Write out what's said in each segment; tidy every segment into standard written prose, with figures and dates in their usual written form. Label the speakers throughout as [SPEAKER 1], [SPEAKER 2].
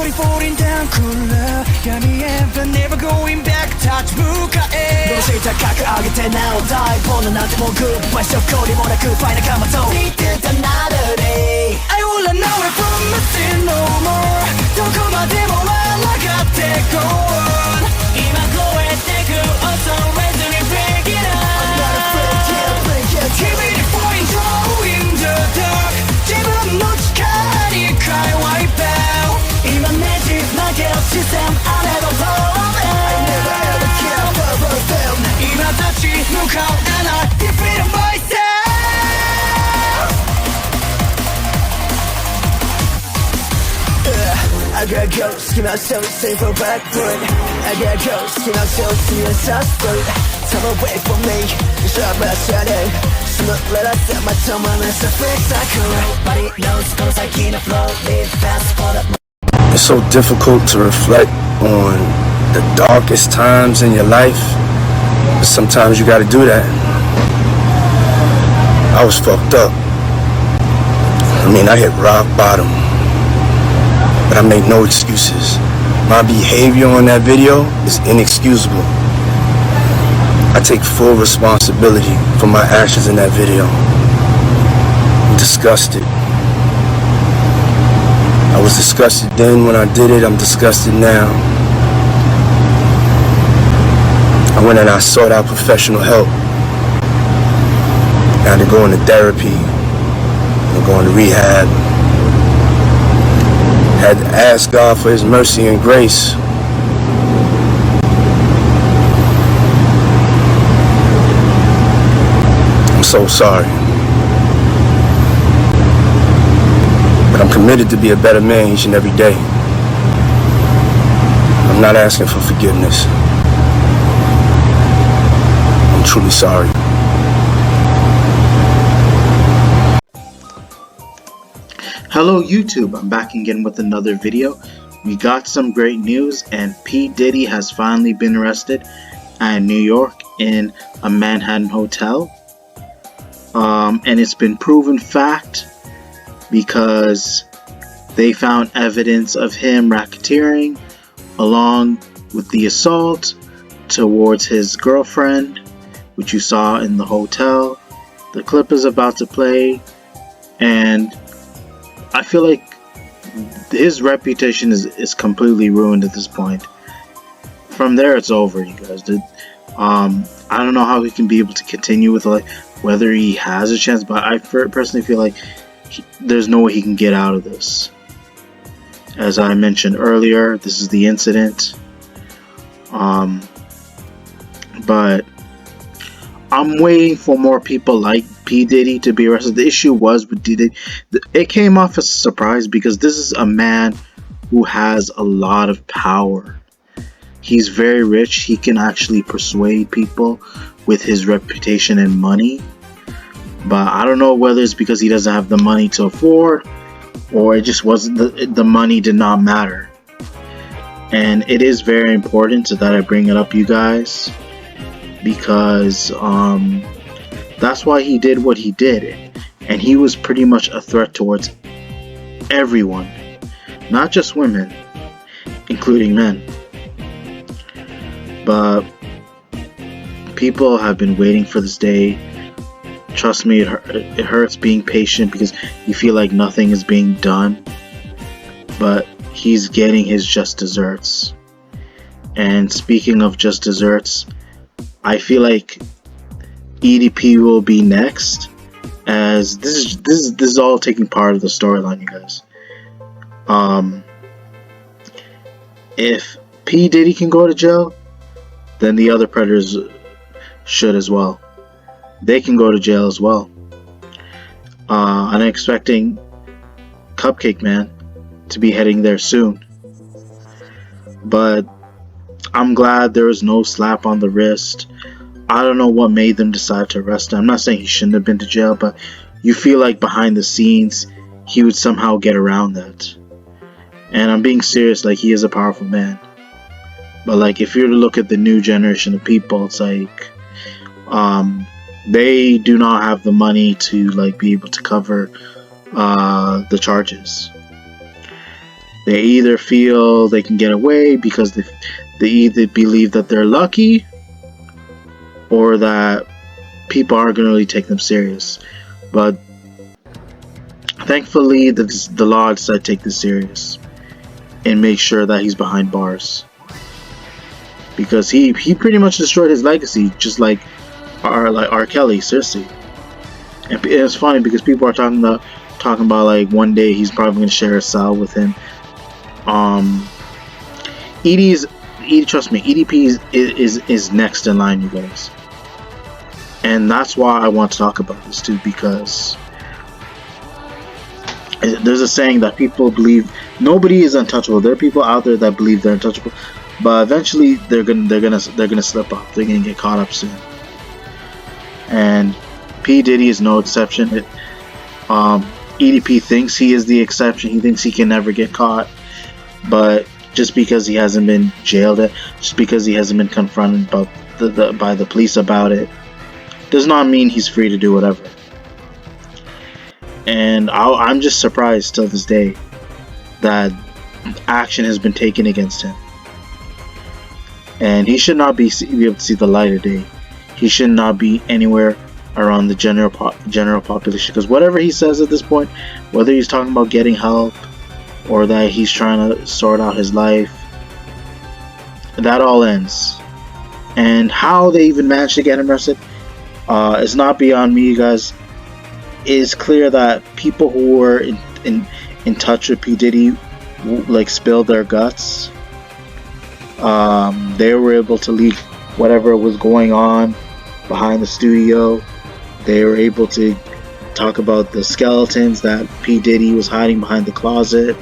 [SPEAKER 1] slowly falling down cooler闇へ but never going back touch 向かえどうして高く上げてなお大ボーナなんてもうグッバイしょこりもなくファイナカマと Need another day I will run away from nothing no more どこまでも笑ってこう今超えてく Also ready to break it up I'm not afraid yeah break it Give me the point oh in the dark 自分の力に変え wipe out 今ねじ曲げる視線 I never fall I never ever care for them 今立ち向かう and I defeat myself I gotta go, skin myself, save for back foot I gotta go, skin myself, see myself foot Turn away from me, shut my shadow Smooth, let us set my tongue on this fix I could Nobody knows, goes like in a flow Live fast, for the
[SPEAKER 2] It's so difficult to reflect on the darkest times in your life, but sometimes you gotta do that. I was fucked up. I hit rock bottom, but I make no excuses. My behavior on that video is inexcusable. I take full responsibility for my actions in that video. I'm disgusted. I was disgusted then when I did it, I'm disgusted now. I went and I sought out professional help. I had to go into therapy, I'm going to rehab. Had to ask God for His mercy and grace. I'm so sorry. But I'm committed to be a better man each and every day. I'm not asking for forgiveness. I'm truly sorry.
[SPEAKER 3] Hello YouTube, I'm back again with another video. We got some great news and P. Diddy has finally been arrested in New York in a Manhattan hotel. And it's been proven fact because they found evidence of him racketeering along with the assault towards his girlfriend, which you saw in the hotel. The clip is about to play, and I feel like his reputation is completely ruined at this point. From there, it's over, you guys. I don't know how he can be able to continue with whether he has a chance, but I personally feel like there's no way he can get out of this. As I mentioned earlier, this is the incident. But I'm waiting for more people like P. Diddy to be arrested. The issue was with Diddy, it came off as a surprise because this is a man who has a lot of power. He's very rich. He can actually persuade people with his reputation and money. But I don't know whether it's because he doesn't have the money to afford, or it just wasn't the money did not matter. And it is very important that I bring it up, you guys, because that's why he did what he did, and he was pretty much a threat towards everyone, not just women, including men. But people have been waiting for this day. Trust me, it hurts being patient because you feel like nothing is being done, but he's getting his just desserts. And speaking of just desserts, I feel like EDP will be next, as this is all taking part of the storyline, you guys. If P. Diddy can go to jail, then the other predators should as well. They can go to jail as well. I'm expecting Cupcake Man to be heading there soon. But I'm glad there was no slap on the wrist. I don't know what made them decide to arrest him. I'm not saying he shouldn't have been to jail, but you feel like behind the scenes he would somehow get around that. And I'm being serious, like, he is a powerful man. But like, if you're to look at the new generation of people, it's like they do not have the money to like be able to cover the charges. They either feel they can get away because they either believe that they're lucky, or that people aren't going to really take them serious. But thankfully, the law decided to take this serious and make sure that he's behind bars, because he pretty much destroyed his legacy, just like R. Kelly. Seriously, and it's funny because people are talking about like one day he's probably going to share a cell with him. Trust me, EDP is next in line, you guys. And that's why I want to talk about this too, because there's a saying that people believe nobody is untouchable. There are people out there that believe they're untouchable, but eventually they're gonna slip up. They're gonna get caught up soon. And P. Diddy is no exception. EDP thinks he is the exception. He thinks he can never get caught, but just because he hasn't been jailed yet, just because he hasn't been confronted by the police about it, does not mean he's free to do whatever. And I'm just surprised till this day that action has been taken against him. And he should not be able to see the light of day. He should not be anywhere around the general population, because whatever he says at this point, whether he's talking about getting help or that he's trying to sort out his life, that all ends. And how they even managed to get him arrested is not beyond me, you guys. It's clear that people who were in touch with P. Diddy, like, spilled their guts. They were able to leak whatever was going on behind the studio. They were able to talk about the skeletons that P. Diddy was hiding behind the closet.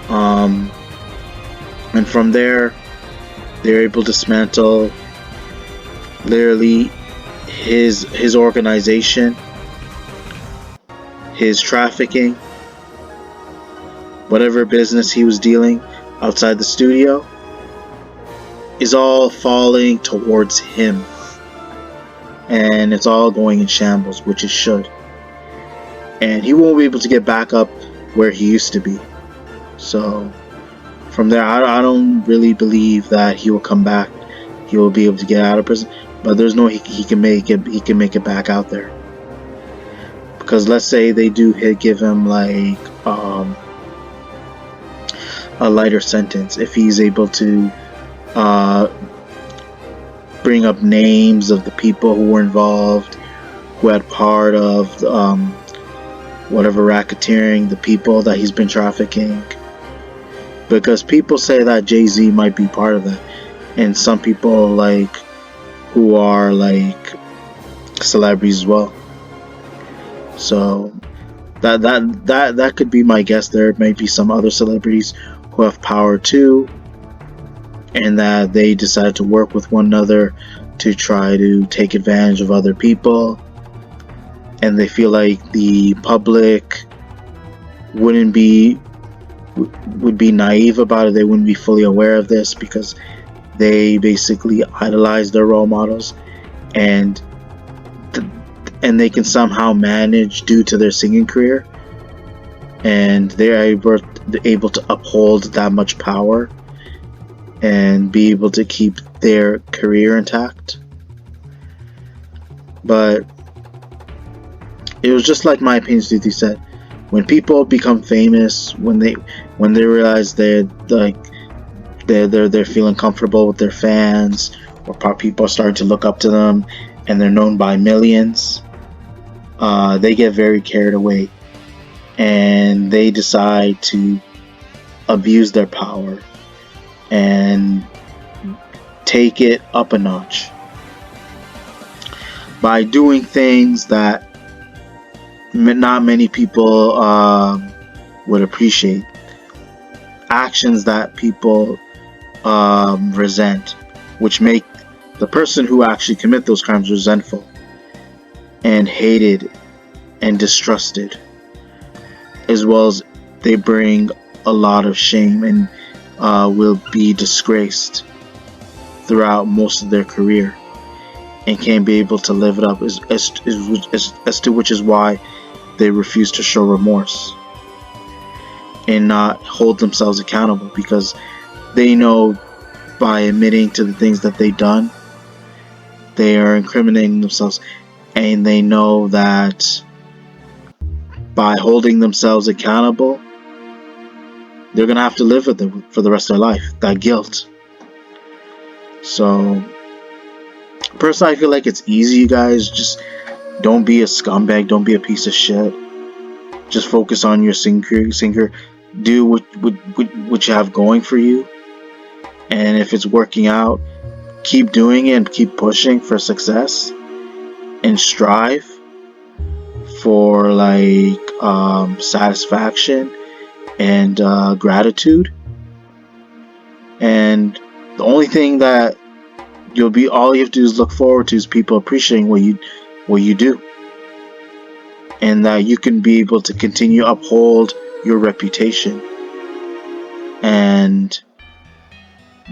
[SPEAKER 3] And from there, they were able to dismantle literally his organization, his trafficking, whatever business he was dealing outside the studio is all falling towards him. And it's all going in shambles, which it should. And he won't be able to get back up where he used to be. So from there, I don't really believe that he will come back. He will be able to get out of prison, but there's no he can make it back out there. Because let's say they do give him like a lighter sentence, if he's able to bring up names of the people who were involved, who had part of whatever racketeering, the people that he's been trafficking. Because people say that Jay-Z might be part of that, and some people like who are like celebrities as well. So that could be my guess. There may be some other celebrities who have power too, and that they decide to work with one another to try to take advantage of other people, and they feel like the public would be naive about it. They wouldn't be fully aware of this because they basically idolize their role models, and they can somehow manage, due to their singing career, and they're able to uphold that much power and be able to keep their career intact. But it was just like my opinion, Diddy said, when people become famous, when they realize they're feeling comfortable with their fans, or people are starting to look up to them, and they're known by millions, they get very carried away, and they decide to abuse their power and take it up a notch by doing things that not many people would appreciate, actions that people resent, which make the person who actually commit those crimes resentful and hated and distrusted, as well as they bring a lot of shame and will be disgraced throughout most of their career, and can't be able to live it up, as to which is why they refuse to show remorse. and not hold themselves accountable, because they know by admitting to the things that they've done, they are incriminating themselves, and they know that by holding themselves accountable, they're gonna have to live with it for the rest of their life, that guilt. So personally, I feel like it's easy, you guys. Just don't be a scumbag, don't be a piece of shit. Just focus on your singer. Do what you have going for you, and if it's working out, keep doing it and keep pushing for success, and strive for like satisfaction and gratitude. And the only thing that all you have to do is look forward to is people appreciating what you do, and that you can be able to continue to uphold your reputation and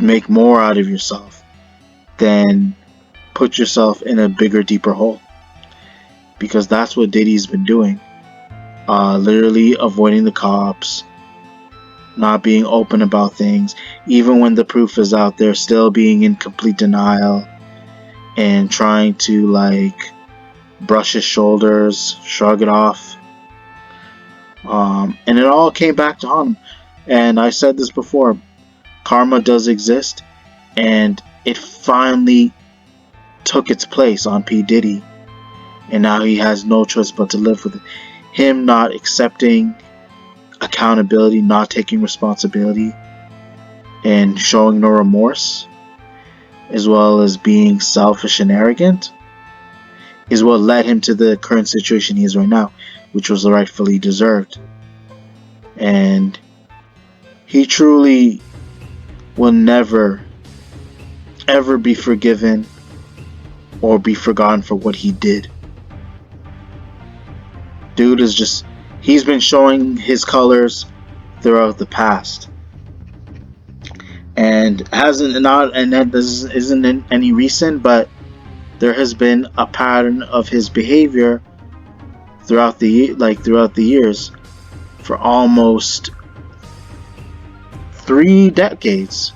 [SPEAKER 3] make more out of yourself than put yourself in a bigger, deeper hole. Because that's what Diddy's been doing. Literally avoiding the cops, not being open about things, even when the proof is out there, still being in complete denial and trying to like brush his shoulders, shrug it off. And it all came back to haunt him. And I said this before, karma does exist, and it finally took its place on P. Diddy, and now he has no choice but to live with it. Him not accepting accountability, not taking responsibility, and showing no remorse, as well as being selfish and arrogant, is what led him to the current situation he is right now, which was rightfully deserved. And he truly will never ever be forgiven or be forgotten for what he did. Dude is just, he's been showing his colors throughout the past, and this isn't any recent, but there has been a pattern of his behavior throughout the years for almost 3 decades.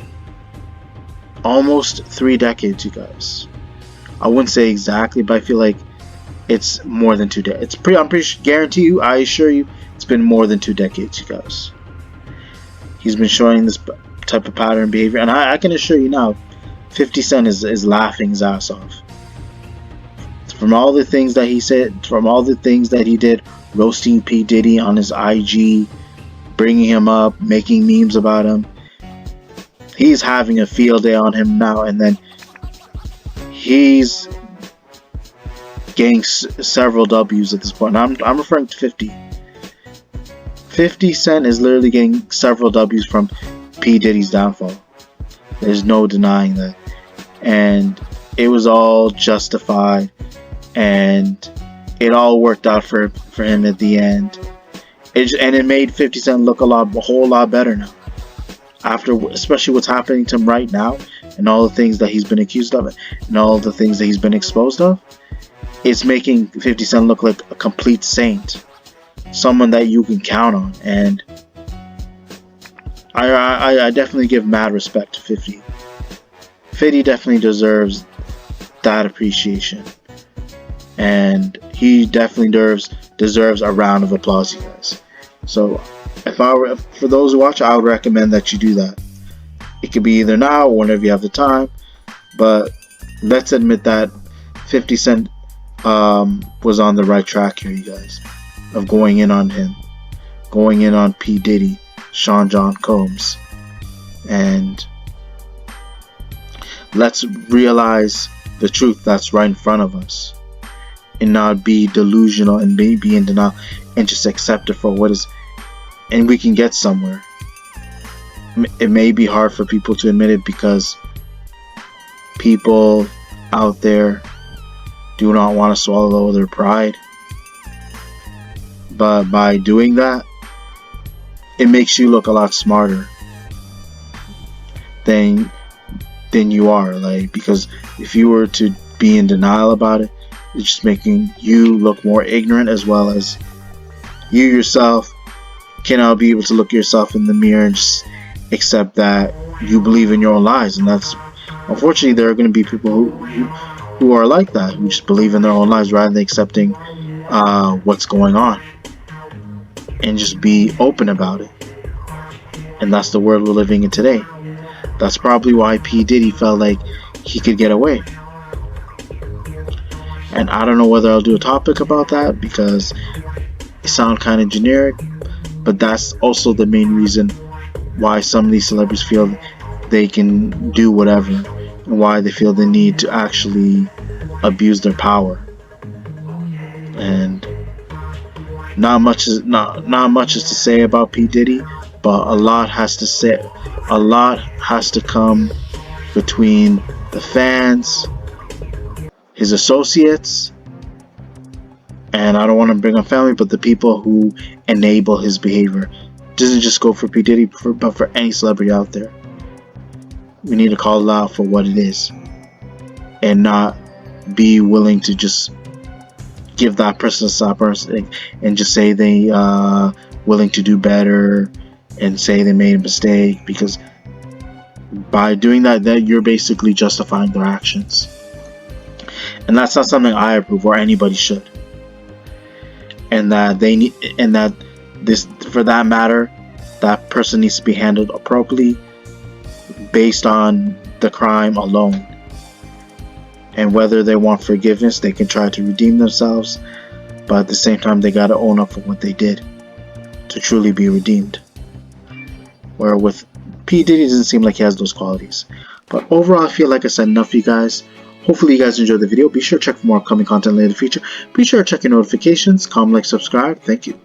[SPEAKER 3] Almost 3 decades, you guys. I wouldn't say exactly, but I feel like it's more than 2 decades. I'm pretty sure, guarantee you, I assure you, it's been more than 2 decades, you guys. He's been showing this type of pattern behavior, and I can assure you now, 50 Cent is laughing his ass off. From all the things that he said, from all the things that he did, roasting P. Diddy on his IG, bringing him up, making memes about him, he's having a field day on him now, and then he's getting several W's at this point. I'm referring to 50. 50 Cent is literally getting several W's from P. Diddy's downfall. There's no denying that. And it was all justified, and it all worked out for him at the end. It made 50 Cent look a whole lot better now. After, especially what's happening to him right now, and all the things that he's been accused of, and all the things that he's been exposed of, it's making 50 Cent look like a complete saint, someone that you can count on. And I definitely give mad respect to 50. 50 definitely deserves that appreciation, and he definitely deserves a round of applause, you guys. So for those who watch, I would recommend that you do that. It could be either now or whenever you have the time, but let's admit that 50 Cent was on the right track here, you guys, of going in on him, going in on P. Diddy, Sean John Combs, and let's realize the truth that's right in front of us, and not be delusional and be in denial, and just accept it for what is, and we can get somewhere. It may be hard for people to admit it, because people out there do not want to swallow their pride, but by doing that, it makes you look a lot smarter than you are. Like, because if you were to be in denial about it, it's just making you look more ignorant, as well as you yourself cannot be able to look yourself in the mirror and just accept that you believe in your own lies. And that's, unfortunately, there are going to be people who are like that, who just believe in their own lies rather than accepting what's going on and just be open about it. And that's the world we're living in today. That's probably why P. Diddy felt like he could get away. And I don't know whether I'll do a topic about that because it sounds kind of generic, but that's also the main reason why some of these celebrities feel they can do whatever, and why they feel the need to actually abuse their power. And not much is to say about P. Diddy, but a lot has to come between the fans, his associates, and I don't want to bring up family, but the people who enable his behavior. It doesn't just go for P. Diddy, but for any celebrity out there. We need to call it out for what it is, and not be willing to just give that person a slap and just say they willing to do better and say they made a mistake, because by doing that you're basically justifying their actions, and that's not something I approve or anybody should. And that for that matter, that person needs to be handled appropriately based on the crime alone. And whether they want forgiveness, they can try to redeem themselves, but at the same time they gotta own up for what they did to truly be redeemed. Where with P. Diddy, it doesn't seem like he has those qualities. But overall, I feel like I said enough for you guys. Hopefully you guys enjoyed the video. Be sure to check for more upcoming content later in the future. Be sure to check your notifications, comment, like, subscribe. Thank you.